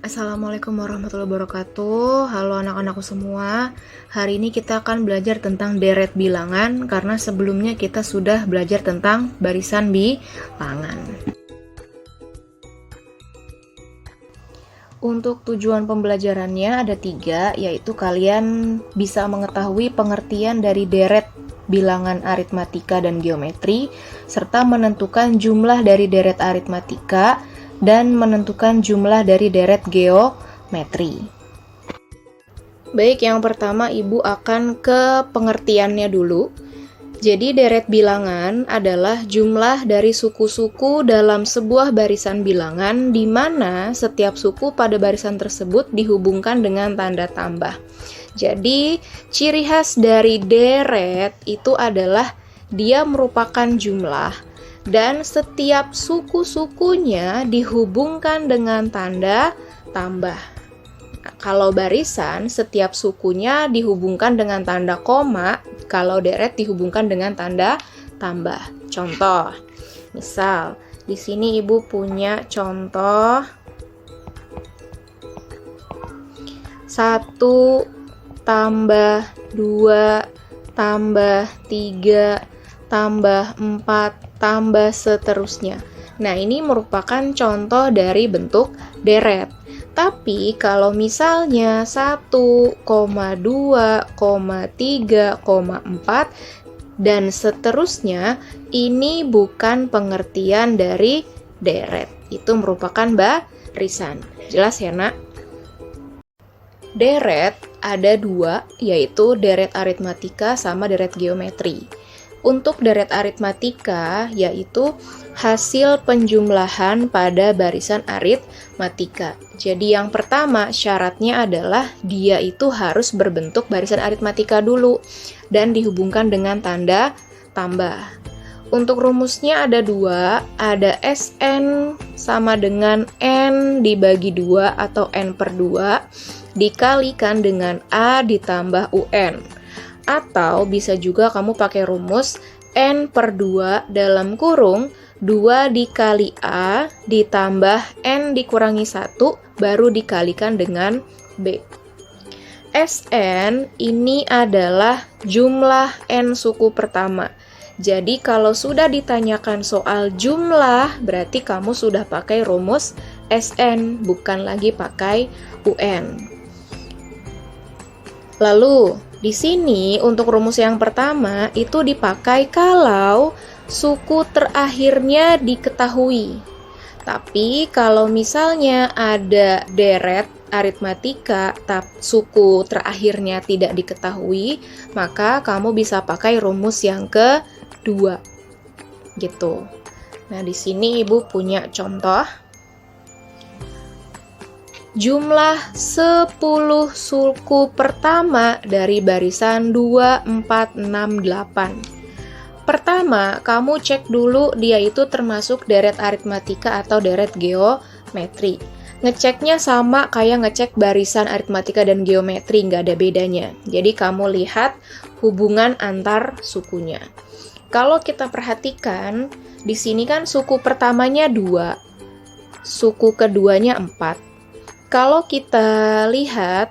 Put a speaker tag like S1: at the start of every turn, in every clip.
S1: Assalamualaikum warahmatullahi wabarakatuh. Halo anak-anakku semua. Hari ini kita akan belajar tentang deret bilangan karena sebelumnya kita sudah belajar tentang barisan bilangan. Untuk tujuan pembelajarannya ada 3, yaitu kalian bisa mengetahui pengertian dari deret bilangan aritmatika dan geometri, serta menentukan jumlah dari deret aritmatika dan menentukan jumlah dari deret geometri. Baik, yang pertama Ibu akan ke pengertiannya dulu. Jadi deret bilangan adalah jumlah dari suku-suku dalam sebuah barisan bilangan di mana setiap suku pada barisan tersebut dihubungkan dengan tanda tambah. Jadi, ciri khas dari deret itu adalah dia merupakan jumlah dan setiap suku-sukunya dihubungkan dengan tanda tambah. Kalau barisan, setiap sukunya dihubungkan dengan tanda koma, kalau deret dihubungkan dengan tanda tambah. Contoh, misal di sini Ibu punya contoh 1 tambah 2 tambah 3 tambah 4 tambah seterusnya. Nah, ini merupakan contoh dari bentuk deret. Tapi kalau misalnya 1, 2, 3, 4 dan seterusnya, ini bukan pengertian dari deret. Itu merupakan barisan. Jelas ya, Nak? Deret ada 2, yaitu deret aritmatika sama deret geometri. Untuk deret aritmatika, yaitu hasil penjumlahan pada barisan aritmatika. Jadi yang pertama syaratnya adalah dia itu harus berbentuk barisan aritmatika dulu dan dihubungkan dengan tanda tambah. Untuk rumusnya ada 2, ada Sn sama dengan N dibagi 2 atau N per 2 dikalikan dengan A ditambah UN. Atau bisa juga kamu pakai rumus N per 2 dalam kurung 2 dikali A ditambah N dikurangi 1 baru dikalikan dengan B. Sn ini adalah jumlah N suku pertama. Jadi kalau sudah ditanyakan soal jumlah, berarti kamu sudah pakai rumus Sn, bukan lagi pakai UN. Lalu, di sini untuk rumus yang pertama itu dipakai kalau suku terakhirnya diketahui. Tapi kalau misalnya ada deret aritmatika suku terakhirnya tidak diketahui, maka kamu bisa pakai rumus yang kedua. Gitu. Nah, di sini Ibu punya contoh. Jumlah 10 suku pertama dari barisan 2, 4, 6, 8. Pertama, kamu cek dulu dia itu termasuk deret aritmatika atau deret geometri. Ngeceknya sama kayak ngecek barisan aritmatika dan geometri, nggak ada bedanya. Jadi kamu lihat hubungan antar sukunya. Kalau kita perhatikan, di sini kan suku pertamanya 2, suku keduanya 4. Kalau kita lihat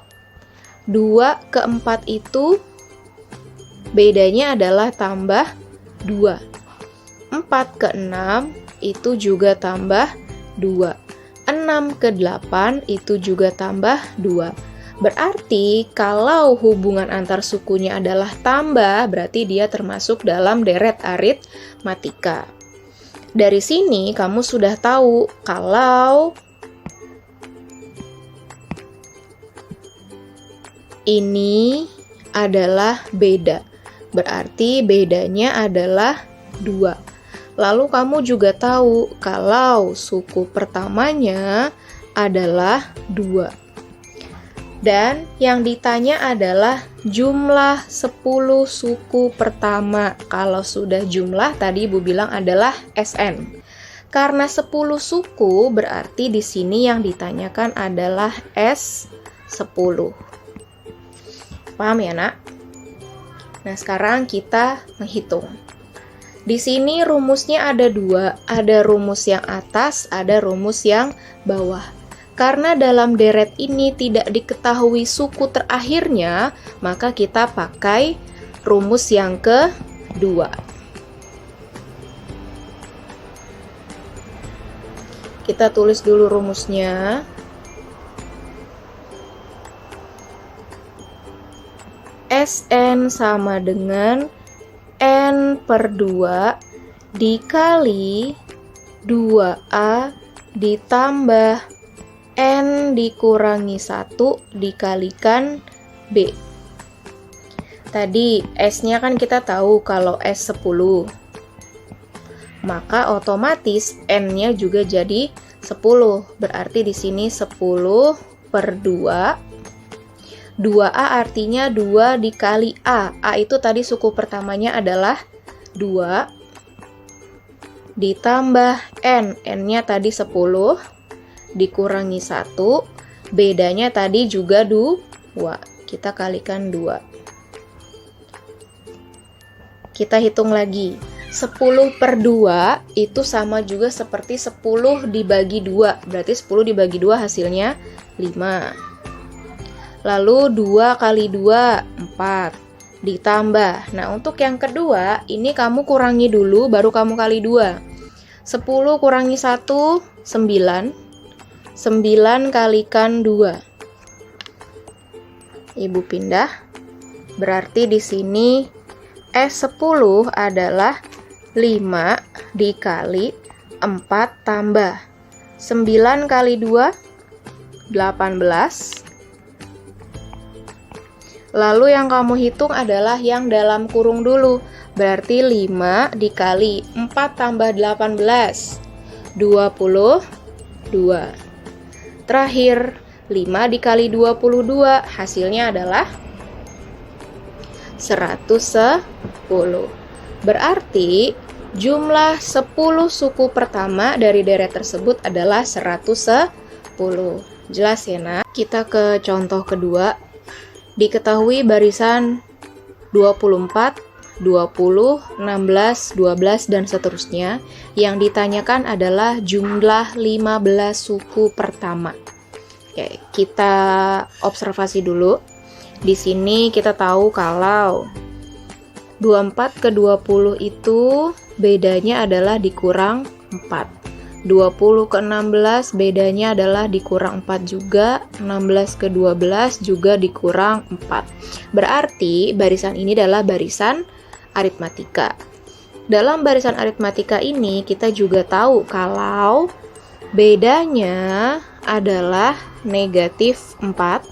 S1: 2 ke 4 itu bedanya adalah tambah 2. 4 ke 6 itu juga tambah 2. 6 ke 8 itu juga tambah 2. Berarti kalau hubungan antar sukunya adalah tambah, berarti dia termasuk dalam deret aritmatika. Dari sini kamu sudah tahu kalau ini adalah beda. Berarti bedanya adalah 2. Lalu kamu juga tahu kalau suku pertamanya adalah 2. Dan yang ditanya adalah jumlah 10 suku pertama. Kalau sudah jumlah tadi Ibu bilang adalah Sn. Karena 10 suku berarti di sini yang ditanyakan adalah S10. Paham ya, Nak? Nah, sekarang kita menghitung. Di sini rumusnya ada 2, ada rumus yang atas, ada rumus yang bawah. Karena dalam deret ini tidak diketahui suku terakhirnya, maka kita pakai rumus yang kedua. Kita tulis dulu rumusnya. Sn sama dengan N per 2 dikali 2A ditambah N dikurangi 1 dikalikan B. Tadi S-nya kan kita tahu kalau S 10. Maka otomatis N-nya juga jadi 10. Berarti di sini 10 per 2. 2A artinya 2 dikali A. A itu tadi suku pertamanya adalah 2. Ditambah N. N-nya tadi 10. Dikurangi 1. Bedanya tadi juga 2. Kita kalikan 2. Kita hitung lagi. 10 per 2 itu sama juga seperti 10 dibagi 2. Berarti 10 dibagi 2 hasilnya 5. Lalu 2 kali 2, 4. Ditambah. Nah, untuk yang kedua, ini kamu kurangi dulu, baru kamu kali 2. 10 kurangi 1, 9. 9 kalikan 2. Ibu pindah. Berarti di sini S10 adalah 5 dikali 4 tambah 9 kali 2, 18. Lalu yang kamu hitung adalah yang dalam kurung dulu. Berarti 5 dikali 4 tambah 18, 22. Terakhir, 5 dikali 22, hasilnya adalah 110. Berarti jumlah 10 suku pertama dari deret tersebut adalah 110. Jelas ya, Nak? Kita ke contoh kedua. Diketahui barisan 24, 20, 16, 12, dan seterusnya. Yang ditanyakan adalah jumlah 15 suku pertama. Oke, kita observasi dulu. Di sini kita tahu kalau 24 ke 20 itu bedanya adalah dikurang 4. 20 ke 16 bedanya adalah dikurang 4 juga, 16 ke 12 juga dikurang 4. Berarti barisan ini adalah barisan aritmatika. Dalam barisan aritmatika ini kita juga tahu kalau bedanya adalah negatif 4.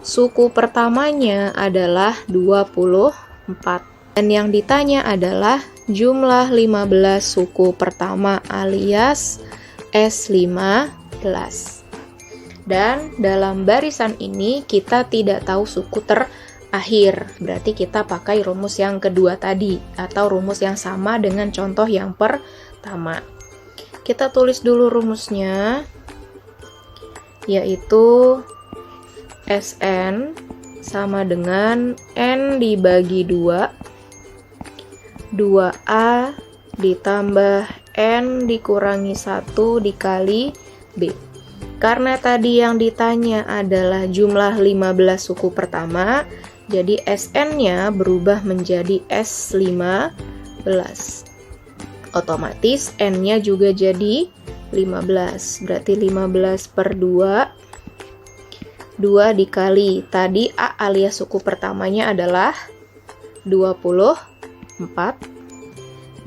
S1: Suku pertamanya adalah 24. Dan yang ditanya adalah jumlah 15 suku pertama alias S15. Dan dalam barisan ini kita tidak tahu suku terakhir. Berarti kita pakai rumus yang kedua tadi atau rumus yang sama dengan contoh yang pertama. Kita tulis dulu rumusnya, yaitu Sn sama dengan N dibagi 2, 2A ditambah N dikurangi 1 dikali B. Karena tadi yang ditanya adalah jumlah 15 suku pertama, jadi Sn-nya berubah menjadi S15. Otomatis N-nya juga jadi 15. Berarti 15 per 2. 2 dikali, tadi A alias suku pertamanya adalah 24,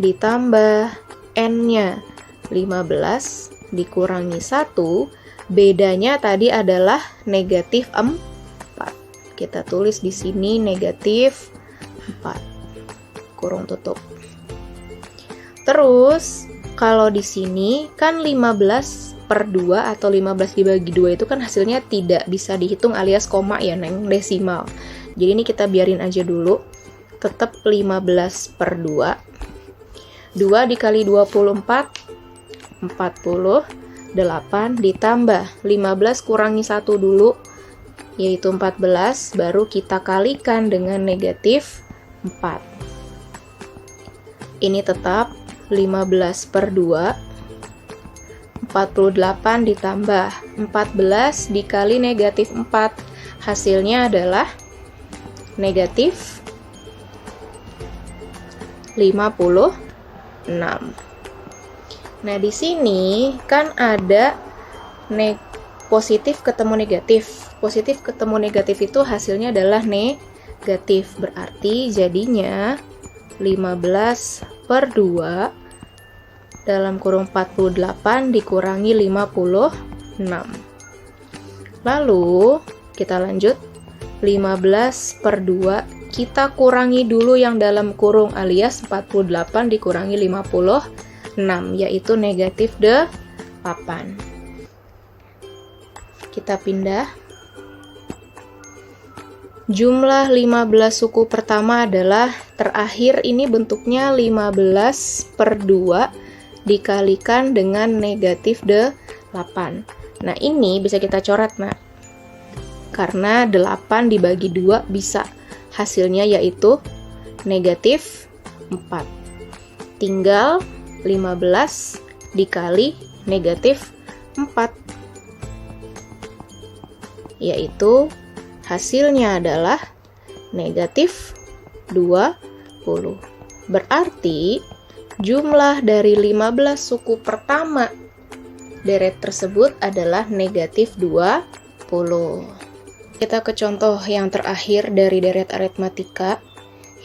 S1: ditambah N-nya 15 dikurangi 1, bedanya tadi adalah negatif 4. Kita tulis di sini negatif 4, kurung tutup. Terus kalau di sini kan 15 per 2 atau 15 dibagi 2 itu kan hasilnya tidak bisa dihitung alias koma ya, Neng, desimal. Jadi ini kita biarin aja dulu. Tetap 15 per 2. 2 dikali 24, 48, ditambah 15 kurangi 1 dulu, yaitu 14, baru kita kalikan dengan negatif 4. Ini tetap 15 per 2 48 ditambah 14 dikali negatif 4. Hasilnya adalah negatif 56. Nah, di sini kan ada positif ketemu negatif. Positif ketemu negatif itu hasilnya adalah negatif. Berarti jadinya 15/2 dalam kurung 48 dikurangi 56. Lalu kita lanjut, 15/2 kita kurangi dulu yang dalam kurung alias 48 dikurangi 56, yaitu negatif 8. Kita pindah. Jumlah 15 suku pertama adalah terakhir, ini bentuknya 15/2 dikalikan dengan negatif 8. Nah, ini bisa kita coret, Nak. Karena 8 dibagi 2 bisa. Hasilnya yaitu negatif 4. Tinggal 15 dikali negatif 4. Yaitu hasilnya adalah negatif 20. Berarti jumlah dari 15 suku pertama deret tersebut adalah negatif 20. Kita ke contoh yang terakhir dari deret aritmatika.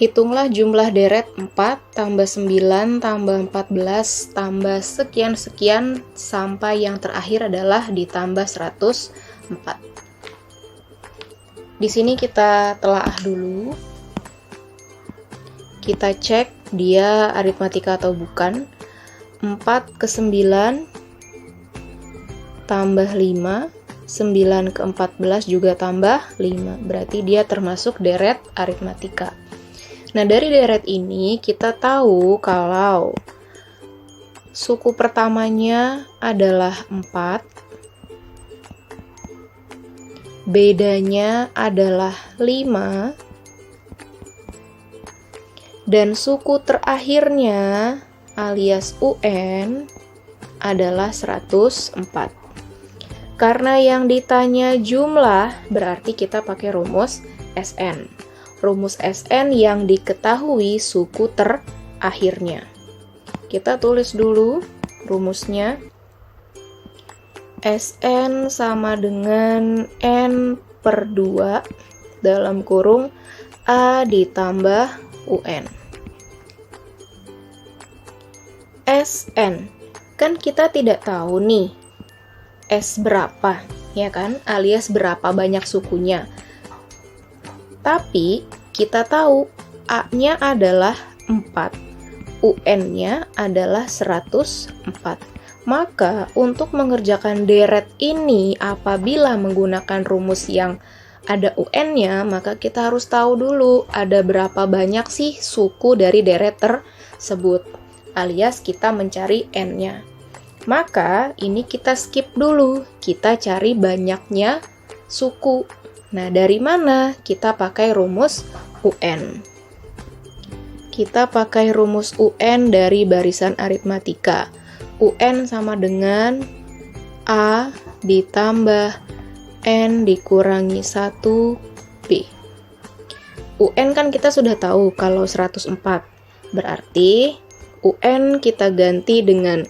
S1: Hitunglah jumlah deret 4 tambah 9 tambah 14 tambah sekian-sekian sampai yang terakhir adalah ditambah 104. Di sini kita telaah dulu. Kita cek dia aritmatika atau bukan. 4 ke 9 tambah 5, 9 ke 14 juga tambah 5. Berarti dia termasuk deret aritmatika. Nah, dari deret ini kita tahu kalau suku pertamanya adalah 4, bedanya adalah 5, dan suku terakhirnya alias UN adalah 104. Karena yang ditanya jumlah, berarti kita pakai rumus SN. Rumus SN yang diketahui suku terakhirnya. Kita tulis dulu rumusnya. SN sama dengan N/2 dalam kurung A ditambah UN. SN, kan kita tidak tahu nih S berapa, ya kan? Alias berapa banyak sukunya. Tapi kita tahu A-nya adalah 4, UN-nya adalah 104. Maka untuk mengerjakan deret ini apabila menggunakan rumus yang ada UN-nya, maka kita harus tahu dulu ada berapa banyak sih suku dari deret tersebut. Alias kita mencari N-nya. Maka ini kita skip dulu, kita cari banyaknya suku. Nah, dari mana? Kita pakai rumus UN. Kita pakai rumus UN dari barisan aritmatika. UN sama dengan A ditambah N dikurangi 1B. UN kan kita sudah tahu kalau 104. Berarti UN kita ganti dengan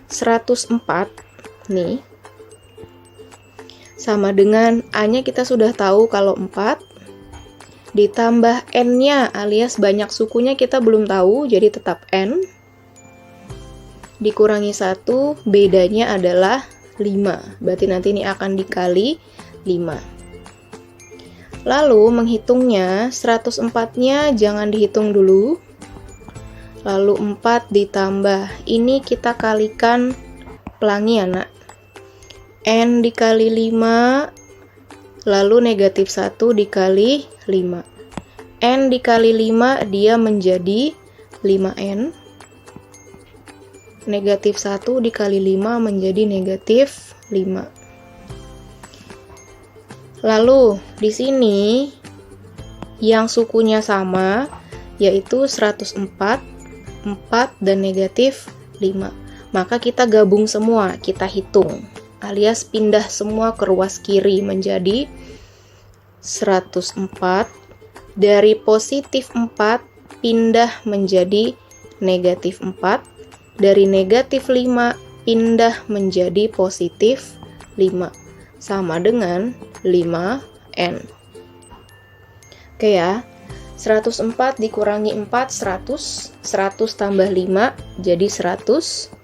S1: 104 nih. Sama dengan A-nya kita sudah tahu kalau 4. Ditambah N-nya alias banyak sukunya kita belum tahu, jadi tetap N. Dikurangi 1, bedanya adalah 5. Berarti nanti ini akan dikali 5. Lalu menghitungnya, 104-nya jangan dihitung dulu. Lalu 4 ditambah, ini kita kalikan pelangi ya, Nak. N dikali 5, lalu negatif 1 dikali 5. N dikali 5 dia menjadi 5N. Negatif 1 dikali 5 menjadi negatif 5. Lalu di sini yang sukunya sama yaitu 104, 4 dan negatif 5. maka kita gabung semua, kita hitung, alias pindah semua ke ruas kiri menjadi 104. Dari positif 4 pindah menjadi negatif 4. Dari negatif 5 pindah menjadi positif 5. Sama dengan 5N. Oke ya. 104 dikurangi 4, 100. 100 tambah 5 jadi 105.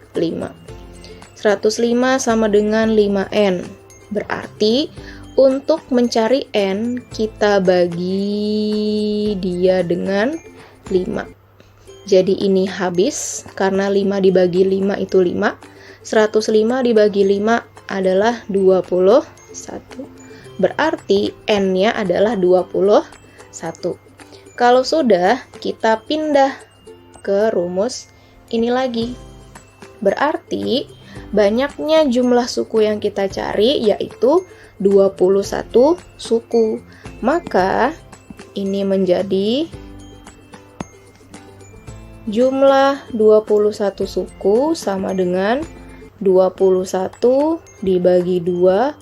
S1: 105 sama dengan 5N. Berarti untuk mencari N, kita bagi dia dengan 5. Jadi ini habis, karena 5 dibagi 5 itu 5. 105 dibagi 5 adalah 21. Berarti N-nya adalah 21. Kalau sudah, kita pindah ke rumus ini lagi. Berarti banyaknya jumlah suku yang kita cari yaitu 21 suku. Maka ini menjadi jumlah 21 suku sama dengan 21 dibagi 2,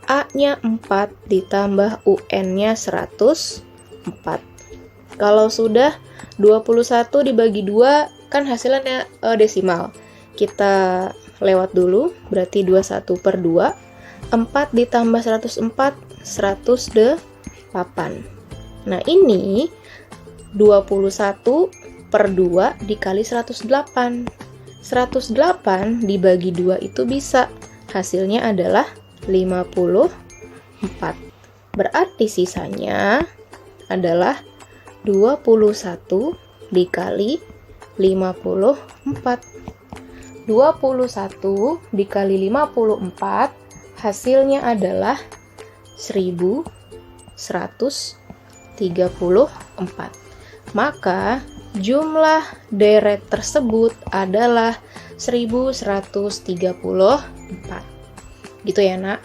S1: A-nya 4 ditambah UN-nya 104. Kalau sudah 21 dibagi 2 kan hasilnya desimal. Kita lewat dulu, berarti 21 per 2. 4 ditambah 104, 108. Nah ini 21 per 2 dikali 108. 108 dibagi 2 itu bisa. Hasilnya adalah 54. Berarti sisanya adalah 21 dikali 54. 21 dikali 54 hasilnya adalah 1134. Maka jumlah deret tersebut adalah 1134. Gitu ya, Nak.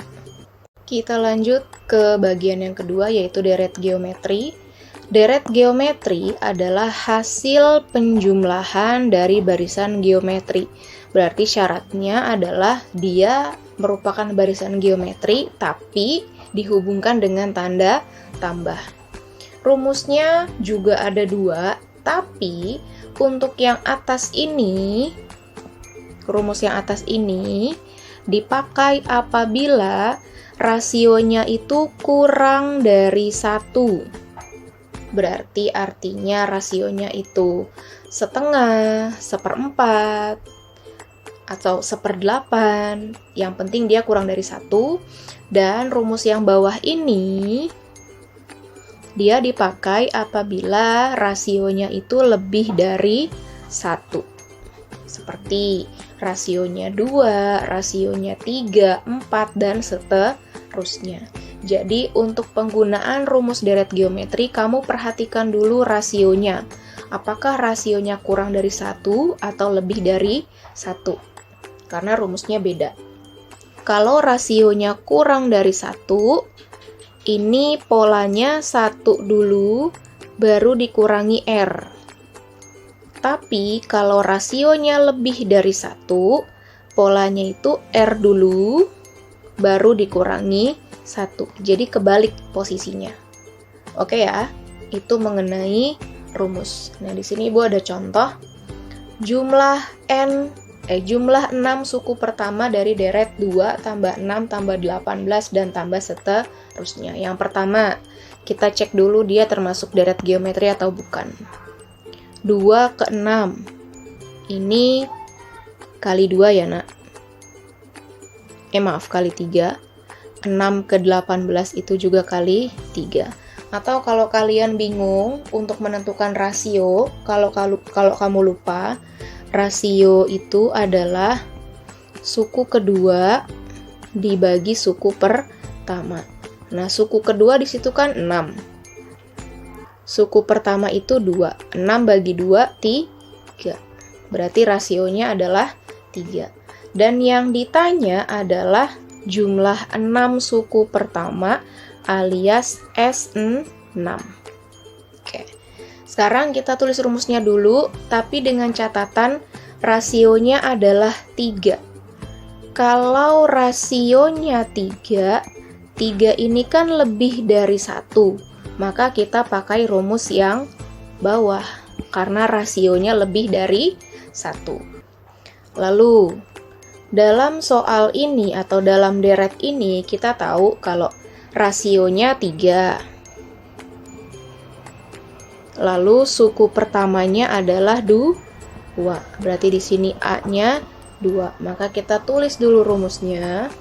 S1: Kita lanjut ke bagian yang kedua, yaitu deret geometri. Deret geometri adalah hasil penjumlahan dari barisan geometri. Berarti syaratnya adalah dia merupakan barisan geometri, tapi dihubungkan dengan tanda tambah. Rumusnya juga ada 2, tapi untuk yang atas ini, rumus yang atas ini dipakai apabila rasionya itu kurang dari 1. Berarti artinya rasionya itu setengah, 1/4, atau 1/8. Yang penting dia kurang dari 1. Dan rumus yang bawah ini dia dipakai apabila rasionya itu lebih dari 1. Seperti rasionya 2, rasionya 3, 4, dan seterusnya. Jadi untuk penggunaan rumus deret geometri, kamu perhatikan dulu rasionya. Apakah rasionya kurang dari 1 atau lebih dari 1? Karena rumusnya beda. Kalau rasionya kurang dari 1, ini polanya 1 dulu, baru dikurangi R. Tapi kalau rasionya lebih dari 1, polanya itu R dulu, baru dikurangi 1. Jadi kebalik posisinya. Oke ya, itu mengenai rumus. Nah, di sini Ibu ada contoh. Jumlah 6 suku pertama dari deret 2 tambah 6 tambah 18 dan tambah seterusnya. Yang pertama, kita cek dulu dia termasuk deret geometri atau bukan. 2 ke 6. Ini kali 2 ya, Nak. Kali 3. 6 ke 18 itu juga kali 3. Atau kalau kalian bingung untuk menentukan rasio, kalau kamu lupa, rasio itu adalah suku kedua dibagi suku pertama. Nah, suku kedua di situ kan 6. Suku pertama itu 2. 6 bagi 2, 3. Berarti rasionya adalah 3. Dan yang ditanya adalah jumlah 6 suku pertama alias S6. Oke. Sekarang kita tulis rumusnya dulu, tapi dengan catatan rasionya adalah 3. Kalau rasionya 3, 3 ini kan lebih dari 1, maka kita pakai rumus yang bawah, karena rasionya lebih dari 1. Lalu, dalam soal ini atau dalam deret ini, kita tahu kalau rasionya 3. Lalu, suku pertamanya adalah 2. Berarti di sini A-nya 2. Maka kita tulis dulu rumusnya.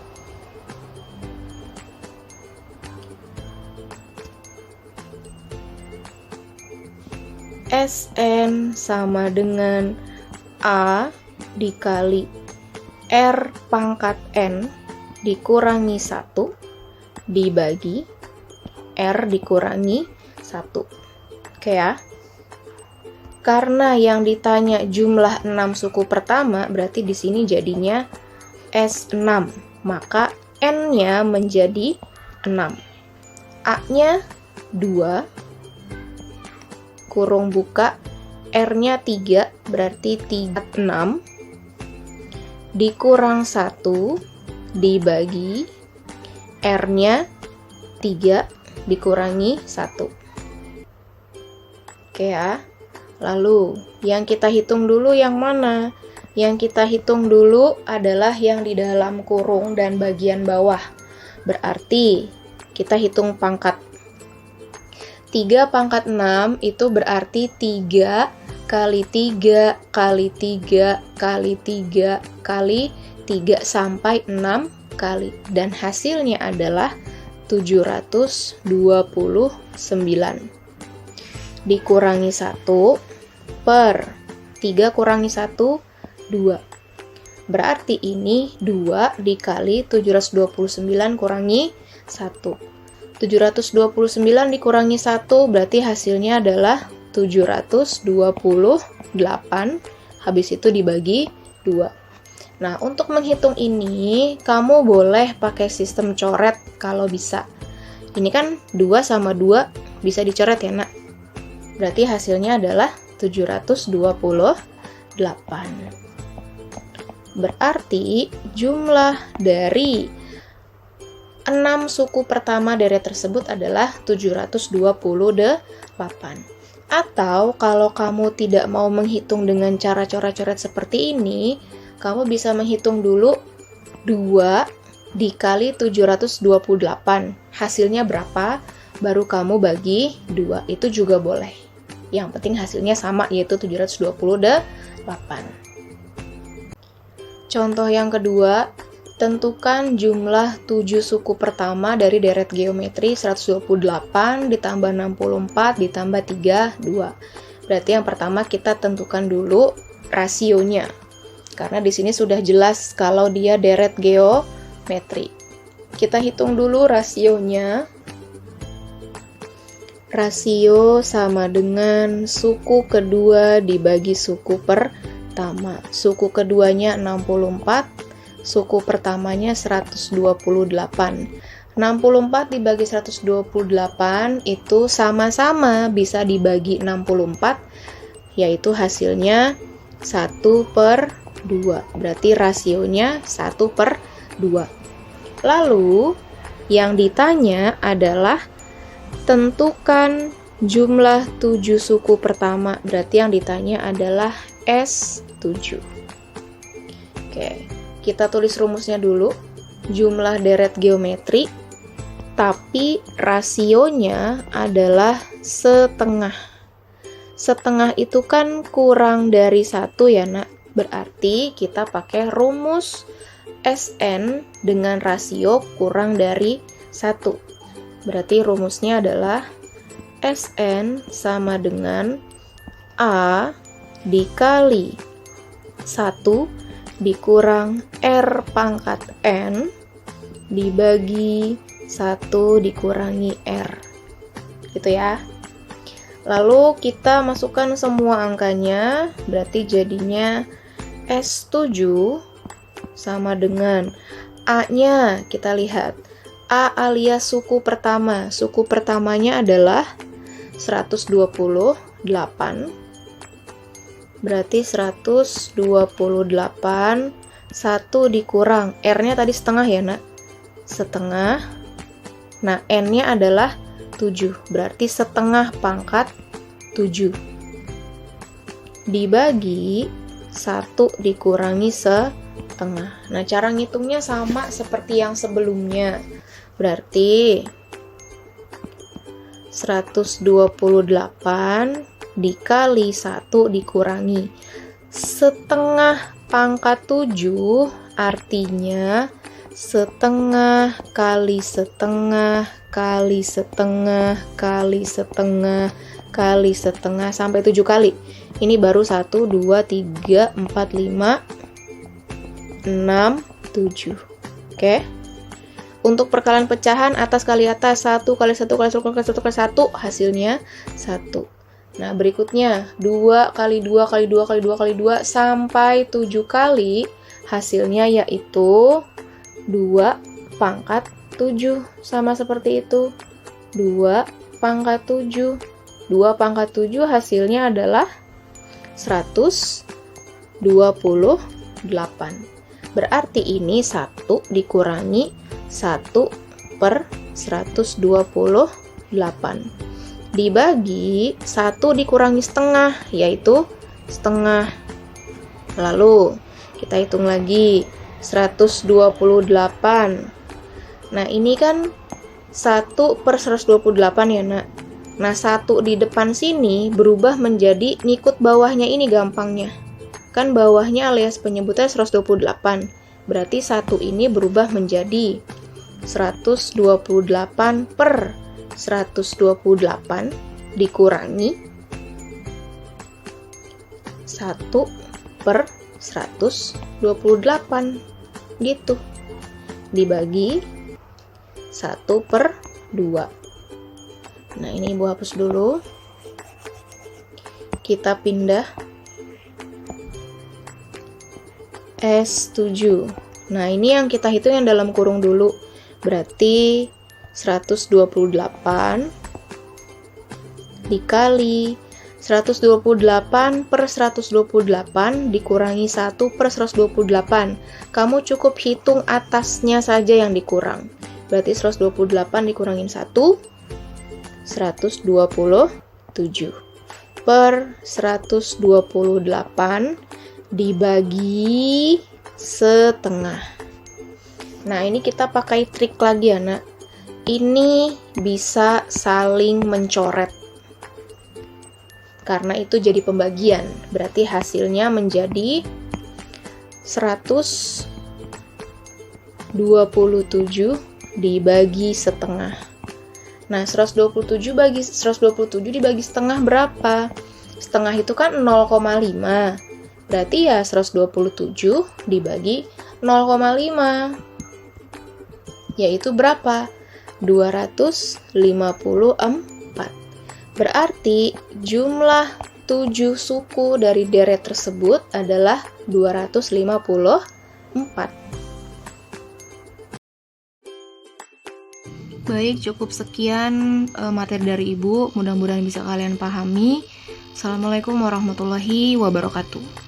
S1: Sn sama dengan A dikali R pangkat N dikurangi 1 dibagi R dikurangi 1. Oke ya. Karena yang ditanya jumlah 6 suku pertama, berarti di sini jadinya S6. Maka N-nya menjadi 6. A-nya 2, kurung buka, R-nya 3, berarti 36, dikurang 1, dibagi, R-nya 3, dikurangi 1. Oke ya. Lalu, yang kita hitung dulu yang mana? Yang kita hitung dulu adalah yang di dalam kurung dan bagian bawah. Berarti, kita hitung pangkat. 3 pangkat 6 itu berarti 3 kali 3 kali 3 kali 3 kali 3 sampai 6 kali. Dan hasilnya adalah 729. Dikurangi 1 per 3 kurangi 1, 2. Berarti ini 2 dikali 729 kurangi 1. 729 dikurangi 1 berarti hasilnya adalah 728. Habis itu dibagi 2. Nah, untuk menghitung ini, kamu boleh pakai sistem coret kalau bisa. Ini kan 2 sama 2 bisa dicoret ya, Nak? Berarti hasilnya adalah 728. Berarti jumlah dari 6 suku pertama deret tersebut adalah 728. Atau kalau kamu tidak mau menghitung dengan cara coret-coret seperti ini, kamu bisa menghitung dulu 2 dikali 728. Hasilnya berapa? Baru kamu bagi 2. Itu juga boleh. Yang penting hasilnya sama, yaitu 728. Contoh yang kedua, tentukan jumlah 7 suku pertama dari deret geometri 128 ditambah 64 ditambah 32. Berarti yang pertama kita tentukan dulu rasionya. Karena di sini sudah jelas kalau dia deret geometri. Kita hitung dulu rasionya. Rasio sama dengan suku kedua dibagi suku pertama. Suku keduanya 64, suku pertamanya 128. 64 dibagi 128 itu sama-sama bisa dibagi 64, yaitu hasilnya 1/2. Berarti rasionya 1/2. Lalu, yang ditanya adalah tentukan jumlah 7 suku pertama. Berarti yang ditanya adalah S7. Oke, kita tulis rumusnya dulu. Jumlah deret geometri, tapi rasionya adalah setengah. Setengah itu kan kurang dari 1 ya, Nak. Berarti kita pakai rumus Sn dengan rasio kurang dari 1. Berarti rumusnya adalah Sn sama dengan A dikali 1 dikurang R pangkat N dibagi 1 dikurangi R. Gitu ya. Lalu kita masukkan semua angkanya, berarti jadinya S7 sama dengan A-nya, kita lihat. A alias suku pertama. Suku pertamanya adalah 128. Berarti 128, 1 dikurang. R-nya tadi setengah ya, nak? Setengah. Nah, N-nya adalah 7. Berarti setengah pangkat 7. Dibagi 1 dikurangi setengah. Nah, cara ngitungnya sama seperti yang sebelumnya. Berarti 128 dikali 1 dikurangi setengah pangkat 7, artinya setengah kali setengah kali setengah kali setengah kali setengah sampai 7 kali. Ini baru 1, 2, 3, 4, 5, 6, 7. Oke. Untuk perkalian pecahan atas kali atas, 1 kali 1 kali 1 kali 1 kali 1, hasilnya 1. Nah, berikutnya 2 kali 2 kali 2 kali 2 kali 2 sampai 7 kali, hasilnya yaitu 2 pangkat 7. Sama seperti itu. 2 pangkat 7. 2 pangkat 7 hasilnya adalah 128. Berarti ini 1 dikurangi 1 per 128. Dibagi 1 dikurangi setengah, yaitu setengah. Lalu kita hitung lagi 128. Nah, ini kan 1 per 128 ya, nak. Nah, 1 di depan sini berubah menjadi ngikut bawahnya ini gampangnya. Kan bawahnya alias penyebutannya 128. Berarti 1 ini berubah menjadi 128 per 128 dikurangi 1 per 128 gitu, dibagi 1 per 2. Nah, ini Ibu hapus dulu, kita pindah S7. Nah, ini yang kita hitung yang dalam kurung dulu, berarti 128 dikali 128 per 128 dikurangi 1 per 128. Kamu cukup hitung atasnya saja yang dikurang. Berarti 128 dikurangin 1, 127 per 128 dibagi setengah. Nah, ini kita pakai trik lagi ya, nak. Ini bisa saling mencoret. Karena itu jadi pembagian. Berarti hasilnya menjadi 127 dibagi setengah. Nah, 127 dibagi setengah berapa? Setengah itu kan 0,5. Berarti ya 127 dibagi 0,5. Yaitu berapa? 254. Berarti jumlah 7 suku dari deret tersebut adalah 254. Baik, cukup sekian materi dari Ibu. Mudah-mudahan bisa kalian pahami. Assalamualaikum warahmatullahi wabarakatuh.